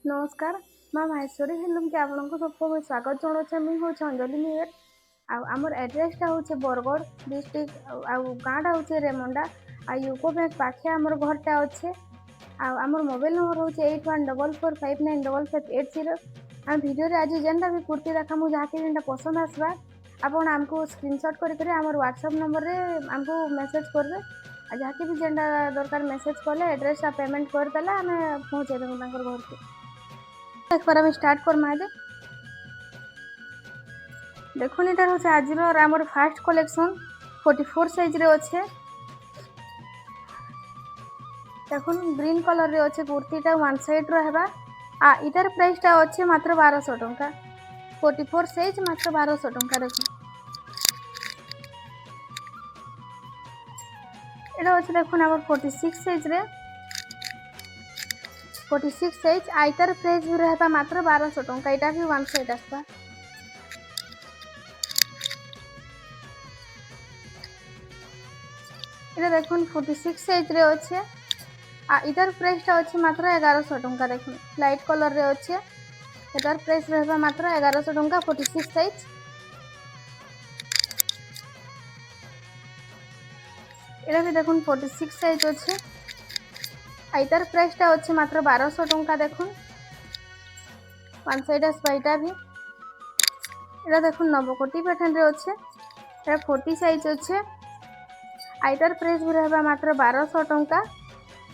नमस्कार माँ माहेश्वरी हेलुम के आपको सबको स्वागत जनाऊे मुझे हूँ अंजलि नियर आमर एड्रेसटा हूँ बरगढ़ डिस्ट्रिक्ट गाँटा हूँ रेमुंडा यूको बैंक पाखे आमर घरटा अच्छे आमर मोबाइल नंबर हूँ 8144595580। आम भिडियो आज जेनटा भी कुर्ती देखा मुझे जहाँकि जेनटा पसंद आसवा आपन आमको स्क्रीनशॉट करके आम व्हाट्सएप नंबर रे आमको मेसेज करबे जहाँकि भी जेनटा दरकार मेसेज कले एड्रेसटा पेमेंट करदेला आम पहुँचे देमु घर के। एक बार आम स्टार्ट करमा दे देखुन ये हूँ आज आमर फास्ट कलेक्शन 44 साइज रे अच्छे देखुन ग्रीन कलर रे अच्छे कुर्तीटा वन साइड रहा इटार प्राइसटा अच्छे मात्र 1200 टंका 44 साइज मात्र 1200 टंका। देखो ये अच्छे देखुन आम 46 साइज रे 46 साइज आइटार प्राइस भी रहा मात्र 1200 टंका यहाँ भी वन साइड आसवा। ये देखुन 46 साइज रे अच्छे इधर प्राइसटा अच्छे मात्र 1100 टंका। देखुन लाइट कलर रे अच्छे इधर प्राइस रहा मात्र 1100 टंका 46 साइज। ये भी देखुन 46 साइज अच्छे इधर प्राइसटा अच्छे मात्र 1200 टंका। देखुन वन साइड आसवा यहाँ भी ये देखुन नवकोटी पैटर्न रे अच्छे 40 साइज अच्छे इधर प्राइस भी रहा मात्र 1200 टंका।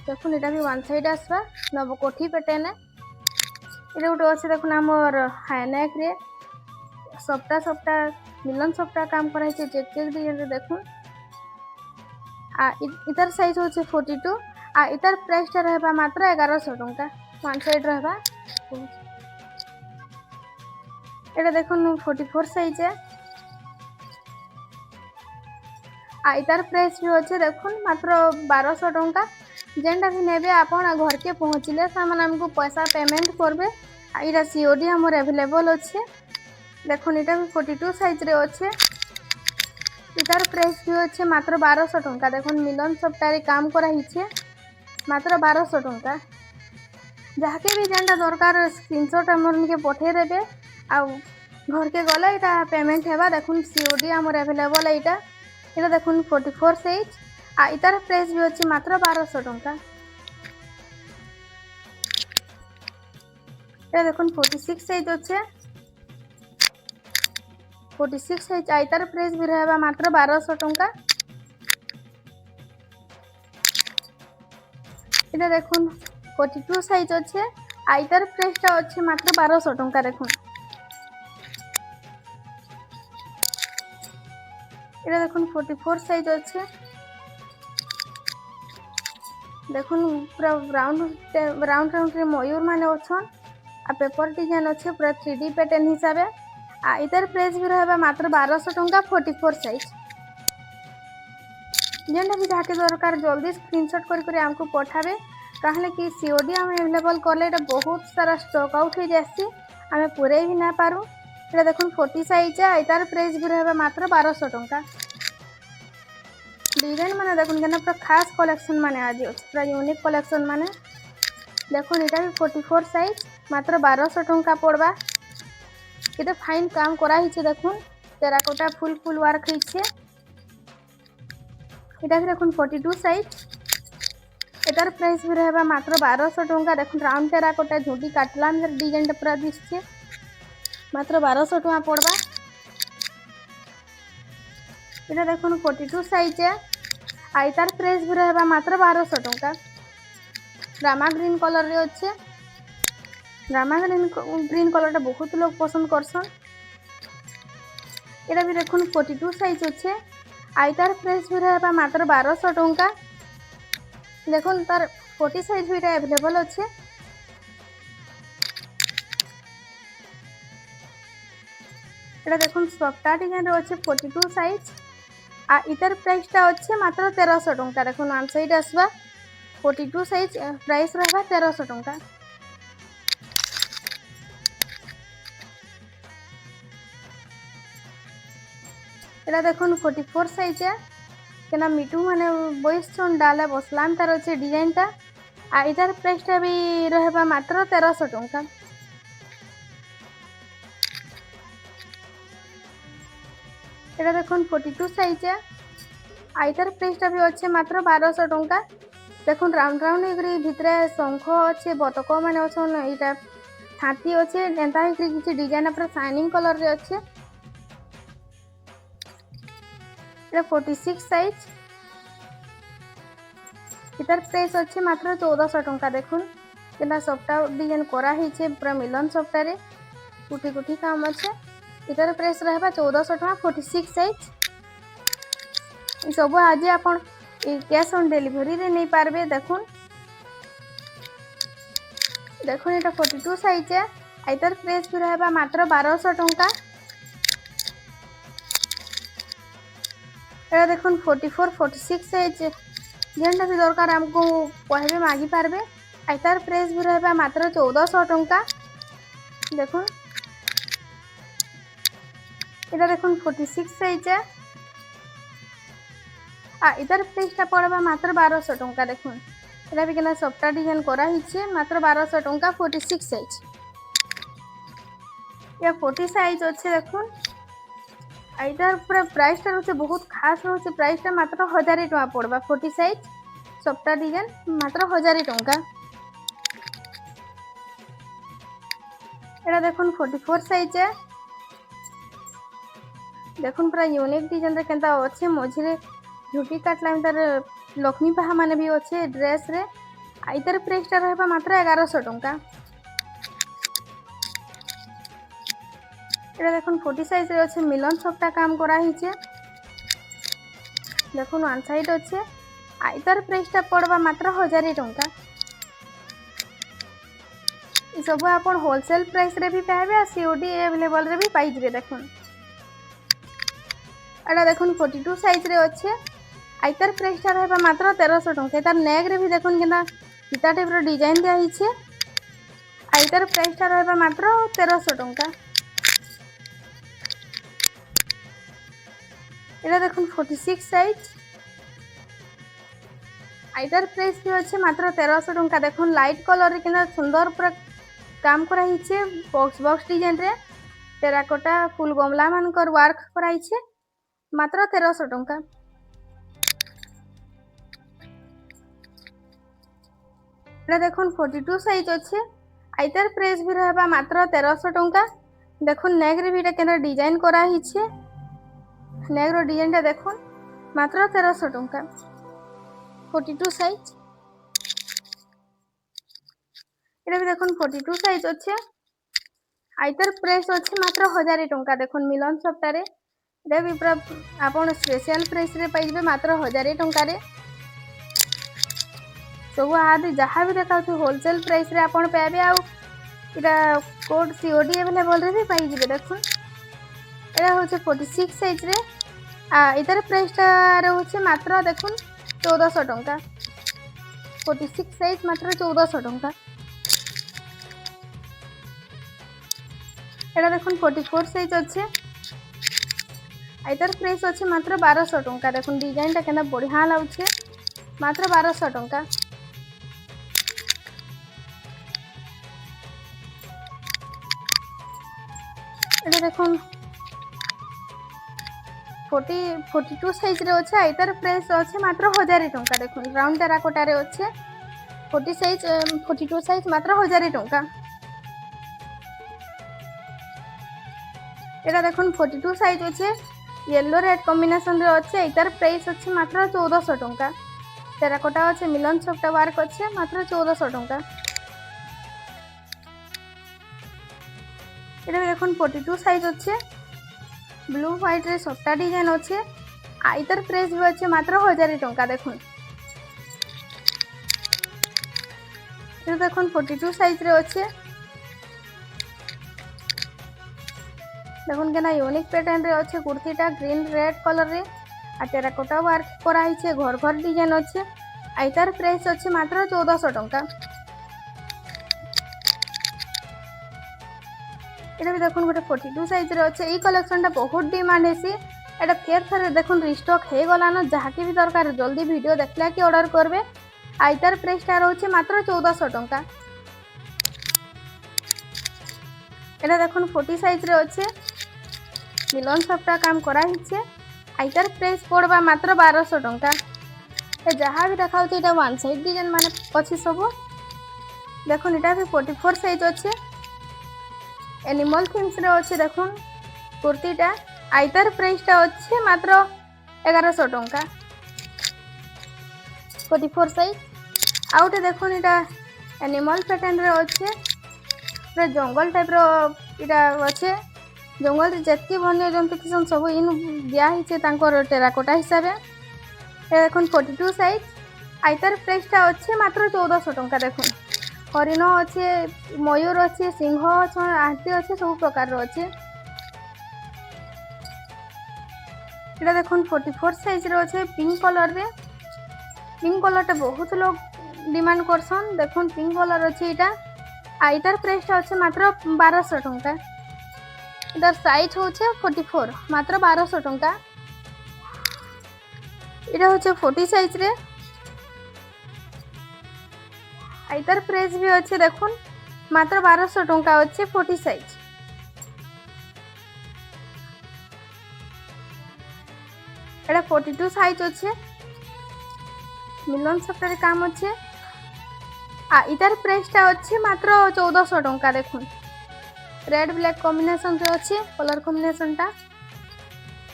देखुन यहाँ भी वन साइड आसवा नवकोठी पैटर्न ये गोटे अच्छे देखुन आमर हाईनेक रे सप्ताह सप्ताह मिलन सप्ताह काम कराई चेक चेक डिजाइन देखुन इधर साइज होचे 42 इधर प्राइसटा रहा मात्र 1100 टंका वन साइड रहा। ये देखुन 44 साइज है इधर प्राइस भी अच्छे देखुन मात्र 1200 टंका जेनटा भी नेबे आपन घर के पहुँचले सामान आमको पैसा पेमेंट करबे यहाँ सीओडी आमर अवेलेबल अच्छे। देखुन यहाँ भी 42 साइज रे अच्छे इधर प्राइस भी अच्छे मात्र 1200 टंका। देखुन मिलन सप्ताह काम कराइछे मात्र 1200 टंका जहाँके भी जेनटा दरकार स्क्रीनशॉट आमर के पठे देबे घर के गले यहाँ पेमेंट हेबा। देखुन सीओडी आमर अवेलेबल यहाँ देखुन 44 साइज इधर प्राइस भी अच्छे मात्र 1200 टंका। ये देखुन 46 साइज अच्छे 46 साइज इधर प्राइस भी रहा मात्र 1200 टंका। ये देखुन 42 साइज अच्छे इधर प्राइसटा अच्छे मात्र 1200 टंका। देखुन ये देखुन 44 साइज अच्छे देखुन पूरा राउंड राउंड मयूर माने अच्छन पेपर डिजाइन अच्छे पूरा 3D पैटर्न हिसाब से इधर प्राइस भी रहा मात्र 1200 टंका 44 साइज। जेनटा भी जहाँके दरकार जल्दी स्क्रीनशॉट करके आमको पठाबे कहले कि सीओडी आम अवेलेबल कले बहुत सारा स्टॉक आउट हो जासी आम पूरे भी ना पारू। ये देखुन 40 साइज इधर प्राइस भी रहा मात्र 1200 टंका। डिजाइन माने देखुन केना पूरा खास कलेक्शन माने आज पूरा यूनिक कलेक्शन माने देखुन यहाँ भी 44 साइज मात्र 1200 टंका पड़वा केते फाइन काम कराई छे। देखुन टेराकोटा फुल फुल वर्क हिचे यहाँ भी देखुन 42 साइज इधर प्राइस भी रहा मात्र 1200 टंका। देखुन राउंड टेराकोटा झुटी काटला डिजाइन पूरा दिशे मात्र 1200 टंका पड़वा। यहाँ देखुन 42 साइज इधर प्राइस भी रहा मात्र 1200 टंका। रामा ग्रीन कलर रे अच्छे रामा ग्रीन कलर बहुत लोग पसंद करसन। ये भी देखुन 42 साइज अच्छे इधर प्राइस भी रहा मात्र 1200 टंका। देखुन तार 40 साइज भी अवेलेबल अच्छे। ये देखुन सफ्टा डिजाइन अच्छे 42 साइज इधर प्राइसटा अच्छे मात्र 1300 टंका। देखुन वन साइड आसवा 42 साइज प्राइस रहा 1300 टंका। यहाँ देखुन 44 साइज केना मिटू माने बयस डाले बसलाम तार अच्छे डिजाइनटा आइदर प्राइसटा भी रहबा मात्र 1300 टंका। এটা দেখুন 42 সাইজ আইতার প্রাইসটা भी আছে মাত্র 1200 টঙ্কা। দেখুন রাউন্ড রাউন্ড হইকরি ভিতরে শঙ্খ আছে বতক মানে অছন এইটা হাতি আছে এন্তা হইকরি কিছু ডিজাইন পুরা শাইনিং কলর রে আছে। এটা 46 সাইজ এটার প্রাইস আছে মাত্র 1400 টঙ্কা। দেখুন কেনা সবটা ডিজাইন করা হয়েছে পুরা মিলন সবটারে কুটি কুটি কাম আছে। এটার প্রাইস রহবা 1400 টঙ্কা 46 সাইজ। सब आज आप कैश ऑन डिलीवरी रे नहीं पारबे। देखुन देखुन ये 42 साइज है आइतर प्राइस भी रहबा मात्र 1200 टंका। एटा देखुन 44 46 साइज जेनटा भी दरकार हमको कहबे मागी पारबे। आइतर प्राइस भी रहबा मात्र 1400 टंका। देखुन एटा देखुन 46 साइज है इधर प्राइसटा पड़वा मात्र 1200 टंका। देखुन এটা भी केना सबटा डिजाइन करा हिचे मात्र 1200 टंका 46 साइज। या 40 साइज अच्छे देखुन इधर पूरा प्राइसटा रहছে बहुत खास रहছে प्राइसटा मात्र 1000 टंका पड़वा 40 साइज सबटा डिजाइन मात्र 1000 टंका। এটা দেখুন 44 साइज है देखुन पूरा यूनिक डिजाइन रे केनता अच्छे मझिरे झुटी काटला तार लक्ष्मी पाहा माने भी अच्छे ड्रेस रे आइतर प्राइसटा रहबा मात्र 1100 टंका। এটা দেখুন 40 সাইজ রে আছে মিলন সবটা কাম করা হইছে। দেখুন ওয়ান সাইড আছে আইতার প্রাইসটা পড়বা মাত্র 1000 टंका। ई सब आपण होलसेल प्राइस रे भी पाइबे आ सीओडी अवेलेबल रे भी पाई जिवे। देखुन एटा देखुन 42 साइज रे আছে आइतर प्राइसटा रहबा मात्र 1300 टंका। तार नेक रे भी देखुन केना सीता टाइप रो डिजाइन दिया हिचे आइतर प्राइसटा रहबा मात्र 1300 टंका। এটা দেখুন 46 সাইজ আইটার প্রাইস भी আছে মাত্র 1300 टंका। দেখুন লাইট কলর রে কেনা সুন্দর পুরা কাম করা হিছে বক্স বক্স ডিজাইন রে টেরাকোটা ফুল গমলা মানকর ওয়ার্ক করা হিছে মাত্র 1300 टंका। এটা দেখুন 42 সাইজ আছে আইটার প্রাইস भी रहबा मात्र 1300 टंका। দেখুন নেক রে ভিটা কেনা ডিজাইন করা হিছে नेग्रो डिजाइनटा देखुन मात्र 1300 टंका 42 साइज। এটা भी देखुन 42 साइज अच्छे आइतर प्राइस अच्छे मात्र 1000 टंका। देखुन मिलन सप्ताह এটা भी पूरा आपण स्पेशल प्राइस रे पाइबे मात्र 1000 टंका रे। सब आदि जहाँ भी देखा होलसेल प्राइस रे आपण पाइबे आ इटा कोड सीओडी अवेलेबल रे भी पाई जिवे। देखुन এটা হচ্ছে 46 সাইজ রে इधर प्राइसटा रहउছে मात्र देखुन 1400 टंका 46 साइज मात्र 1400 टंका। এটা দেখুন 44 সাইজ আছে इधर प्राइस আছে मात्र 1200 टंका। देखुन डिजाइनटा केना बढ़िया लाउছে मात्र 1200 टंका। এটা দেখুন 42 साइज रे अच्छे इधर प्राइस अच्छे मात्र 1000 टंका। देखुन राउंड टेराकोटा रे अच्छे 42 साइज मात्र 1000 टंका। एटा देखुन 42 साइज अच्छे येलो रेड कॉम्बिनेशन रे अच्छे इधर प्राइस अच्छे मात्र 1400 टंका। टेराकोटा अच्छे मिलन सफ्ट वर्क अच्छे मात्र 1400 टंका। एटा देखुन 42 साइज अच्छे ब्लू व्हाइट रे सफ्टा डिजाइन अच्छे आइतर प्राइस भी अच्छे मात्र 1000 टंका। देखुन ये देखुन 42 साइज रे अच्छे देखुन केना यूनिक पैटर्न रे अच्छे कुर्तीटा ग्रीन रेड कलर रे आ टेराकोटा वर्क करा हिचे घर घर डिजाइन अच्छे आइतर प्राइस अच्छे मात्र 1400 टंका। এটা भी देखुन गोटे 42 साइज रे अच्छे ई कलेक्शनटा बहुत डिमांड हेसी एटा फेर फेर देखुन रिस्टॉक हे गलान जहाँ की भी दरकार जल्दी वीडियो देखला कि ऑर्डर करबे आइतार प्राइसटा रोचे मात्र 1400 टंका। এটা দেখুন 40 সাইজ রে আছে, মিলন সবটা কাম করা হইছে। আইতার প্রাইস পড়বা মাত্র 1200 টঙ্কা। যাহা বি দেখাউছে এটা ওয়ান সাইড ডিজাইন মানে আছে সবু। দেখুন এটা বি 44 সাইজ আছে, এনিমল থিমস রে আছে। দেখুন কুর্তিটা আইতার প্রাইসটা আছে মাত্র 1100 টঙ্কা, 44 সাইজ। আউটে দেখুন এটা এনিমল প্যাটার্ন রে আছে, পুরা জঙ্গল টাইপর এটা আছে। জঙ্গল যেতকি বন্যজন্তু কিসম সবু ইন দিয়া হয়েছে তাঙ্কর টেরাকোটা হিসাবে। দেখুন 42 সাইজ, আইতার প্রাইসটা আছে মাত্র 1400 টঙ্কা। দেখুন হরিণ আছে, ময়ূর আছে, সিংহ আছে, হাতি আছে, সবু প্রকার আছে। এটা দেখুন 44 সাইজ রে আছে, পিঙ্ক কলর রে। পিঙ্ক কলরটা বহুত লোক ডিমান্ড করছন। দেখুন পিঙ্ক কলর আছে এটা, আইতার প্রাইসটা আছে মাত্র 1200 টঙ্কা। এটার সাইজ হচ্ছে 44, মাত্র 1200 টঙ্কা। এটা হচ্ছে 40 সাইজ রে, আইতার প্রাইস भी আছে দেখুন মাত্র 1200 টঙ্কা হচ্ছে 40 সাইজ। এটা 42 সাইজ আছে, মিলন সফটওয়্যারে কাম আছে। ইতার প্রাইসটা হচ্ছে মাত্র 1400 টঙ্কা। দেখুন রেড ব্ল্যাক কম্বিনেশন রে আছে কলর কম্বিনেশনটা।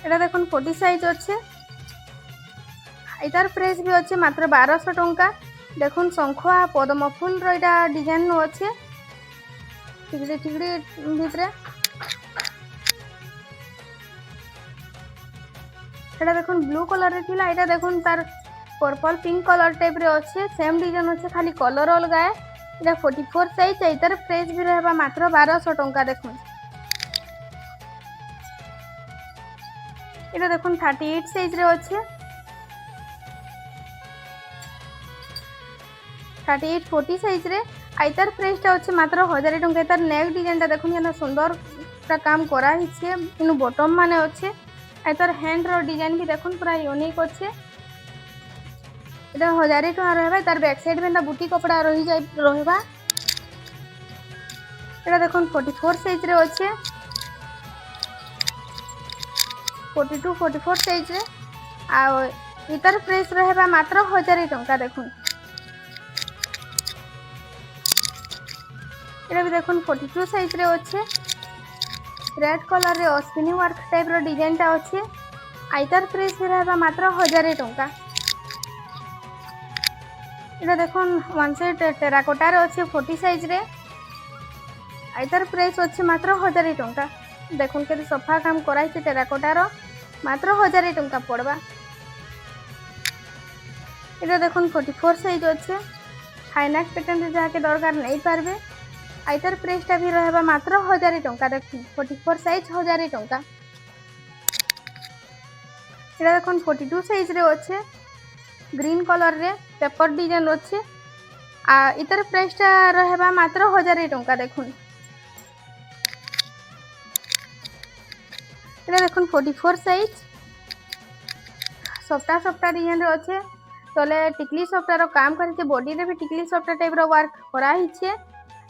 এটা দেখুন 40 সাইজ আছে, এটার প্রাইস भी আছে মাত্র 1200 টঙ্কা। দেখুন শঙ্খ আর পদ্ম ফুলর এটা ডিজাইন আছে ঠিকড়ি ঠিকড়ি ভিতরে। এটা দেখুন ব্লু কলর রে ଥିଲା, এটা দেখুন তার पर्पल पिंक कलर टाइप रे अच्छे, सेम डिजाइन अच्छे, खाली कलर अलग है। এটা 44 সাইজ, এটার প্রাইস भी रहबा मात्र 1200 टंका। দেখুন এটা দেখুন 38 সাইজ রে আছে, 38 40 সাইজ রে। আইতার প্রাইসটা হচ্ছে মাত্র 1000 টঙ্কা। তার নেক ডিজাইনটা দেখুন এখানে সুন্দর একটা কাম করা হইছে, ইনু বটম মানে আছে। আইতার হ্যান্ড র ডিজাইন भी দেখুন পুরা ইউনিক আছে। এটা 1000 টঙ্কা রহবা। তার ব্যাক সাইড में বুটি কপড়া রহি যাই রহবা। এটা দেখুন 44 সাইজ রে আছে, 42 44 সাইজ রে। আর ইতার প্রাইস রহবা মাত্র 1000 টঙ্কা। দেখুন এটা भी দেখুন 42 সাইজ রে আছে, রেড কলর রে অশ্বিনী ওয়ার্ক টাইপ র ডিজাইনটা আছে। আইতার প্রাইস রহবা মাত্র 1000 টঙ্কা। এটা দেখুন ওয়ান সাইড টেরাকোটার আছে 40 সাইজ রে, আইতার প্রাইস হচ্ছে মাত্র 1000 টঙ্কা। দেখুন কেতে সফা কাম করাইছে টেরাকোটার, মাত্র 1000 টঙ্কা পড়বা। এটা দেখুন 44 সাইজ আছে, হাইনাক প্যাটার্ন যাকে দরকার নেই পারবে। আইতার প্রাইসটা भी रहबा মাত্র 1000 টঙ্কা। দেখুন 44 সাইজ 1000 টঙ্কা। এটা দেখুন 42 সাইজ রে আছে, গ্রিন কলর রে পেপর ডিজাইন আছে। আর ইতার প্রাইসটা रहबा মাত্র 1000 টঙ্কা। দেখুন এটা দেখুন 44 সাইজ, সফটা সফটা ডিজাইন রে আছে। তলে টিকলি সফটার কাম করেছে, বডি রে भी টিকলি সফটা টাইপ র ওয়ার্ক করা হইছে।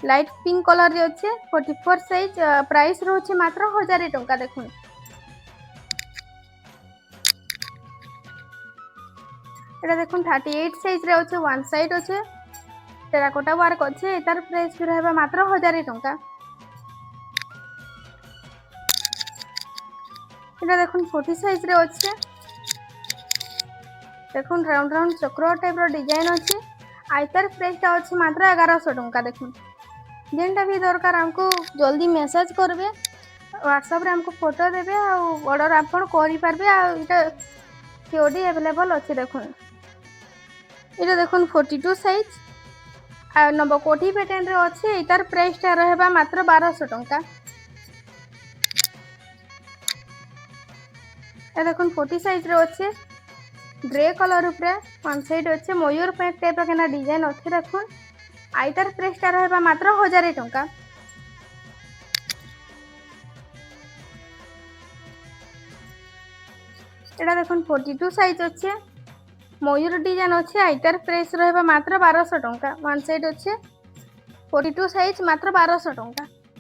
লাইট পিঙ্ক কলর রে আছে, 44 সাইজ, প্রাইস রয়েছে মাত্র 1000 টঙ্কা। দেখুন এটা দেখুন 38 সাইজ রে আছে, ওয়ান সাইড আছে, টেরাকোটা ওয়ার্ক আছে। এটার প্রাইস भी रहबा মাত্র 1000 টঙ্কা। এটা দেখুন 40 সাইজ রে আছে, দেখুন রাউন্ড রাউন্ড চক্র টাইপ র ডিজাইন আছে। আইতার প্রাইসটা আছে মাত্র 1100 টঙ্কা। দেখুন যেটা भी দরকার हमको জলদি মেসেজ করবে, হোয়াটসঅ্যাপ রে हमको ফটো দেবে, আর অর্ডর আপন করি পারবে। আর এটা সিওডি अवेलेबल আছে। দেখুন এটা দেখুন 42 সাইজ, আর নবকোটি প্যাটার্ন রে আছে। এটার প্রাইসটা रहबा মাত্র 1200 টঙ্কা। এটা দেখুন 40 সাইজ রে আছে, গ্রে কলর উপরে ওয়ান সাইড আছে, ময়ূর প্যাক টাইপ র কেনা ডিজাইন আছে। দেখুন আইতার প্রাইসটা रहबा মাত্র 1000 টঙ্কা। এটা দেখুন 42 সাইজ আছে, ମୟୂର ଡିଜାଇନ୍ ଅଛି ଆଇତାର ପ୍ରାଇସ୍ ରହିବ ମାତ୍ର 1200 ଟଙ୍କା। ୱାନ୍ ସାଇଡ୍ ଅଛି 42 ସାଇଜ୍ ମାତ୍ର 1200 ଟଙ୍କା।